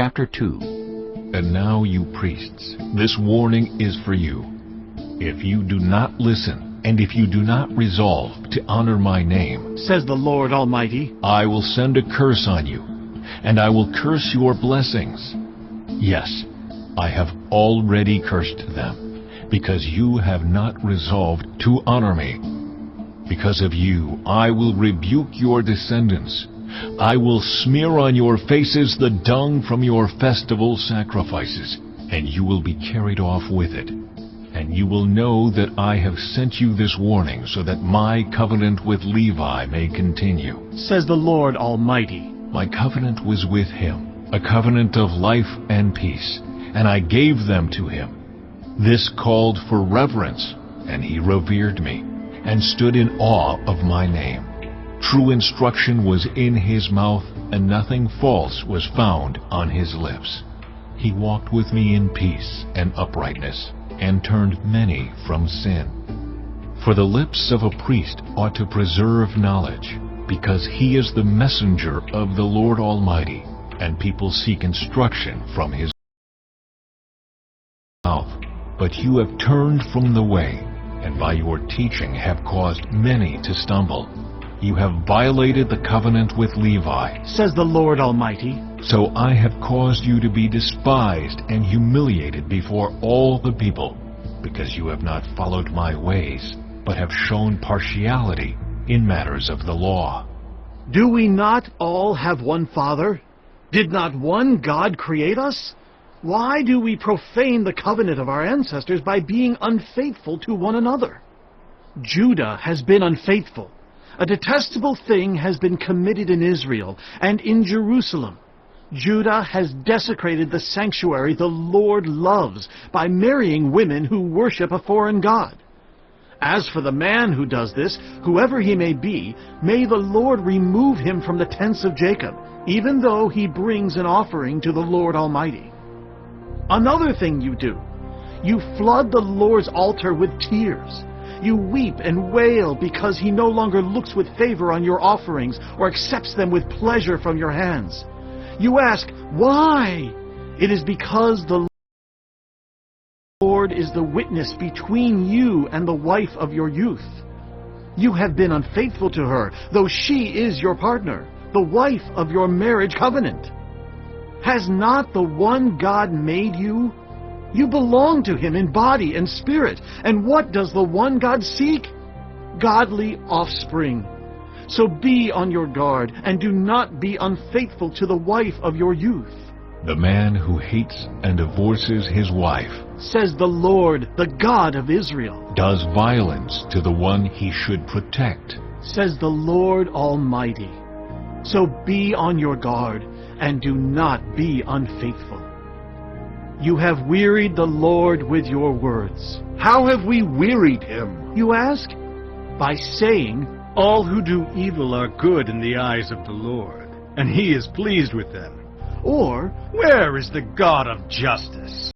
Chapter 2. And now, you priests, this warning is for you. If you do not listen, and if you do not resolve to honor my name, says the Lord Almighty, I will send a curse on you, and I will curse your blessings. Yes, I have already cursed them, because you have not resolved to honor me. Because of you, I will rebuke your descendants. I will smear on your faces the dung from your festival sacrifices, and you will be carried off with it. And you will know that I have sent you this warning so that my covenant with Levi may continue, says the Lord Almighty. My covenant was with him, a covenant of life and peace, and I gave them to him. This called for reverence, and he revered me, and stood in awe of my name. True instruction was in his mouth, and nothing false was found on his lips. He walked with me in peace and uprightness, and turned many from sin. For the lips of a priest ought to preserve knowledge, because he is the messenger of the Lord Almighty, and people seek instruction from his mouth. But you have turned from the way, and by your teaching have caused many to stumble. You have violated the covenant with Levi, says the Lord Almighty. So I have caused you to be despised and humiliated before all the people, because you have not followed my ways, but have shown partiality in matters of the law. Do we not all have one Father? Did not one God create us? Why do we profane the covenant of our ancestors by being unfaithful to one another? Judah has been unfaithful. A detestable thing has been committed in Israel and in Jerusalem. Judah has desecrated the sanctuary the Lord loves by marrying women who worship a foreign god. As for the man who does this, whoever he may be, may the Lord remove him from the tents of Jacob, even though he brings an offering to the Lord Almighty. Another thing you do, you flood the Lord's altar with tears. You weep and wail because he no longer looks with favor on your offerings or accepts them with pleasure from your hands. You ask, why? It is because the Lord is the witness between you and the wife of your youth. You have been unfaithful to her, though she is your partner, the wife of your marriage covenant. Has not the one God made you? You belong to him in body and spirit. And what does the one God seek? Godly offspring. So be on your guard, and do not be unfaithful to the wife of your youth. The man who hates and divorces his wife, says the Lord, the God of Israel, does violence to the one he should protect, says the Lord Almighty. So be on your guard, and do not be unfaithful. You have wearied the Lord with your words. How have we wearied him? You ask? By saying, all who do evil are good in the eyes of the Lord, and he is pleased with them. Or, where is the God of justice?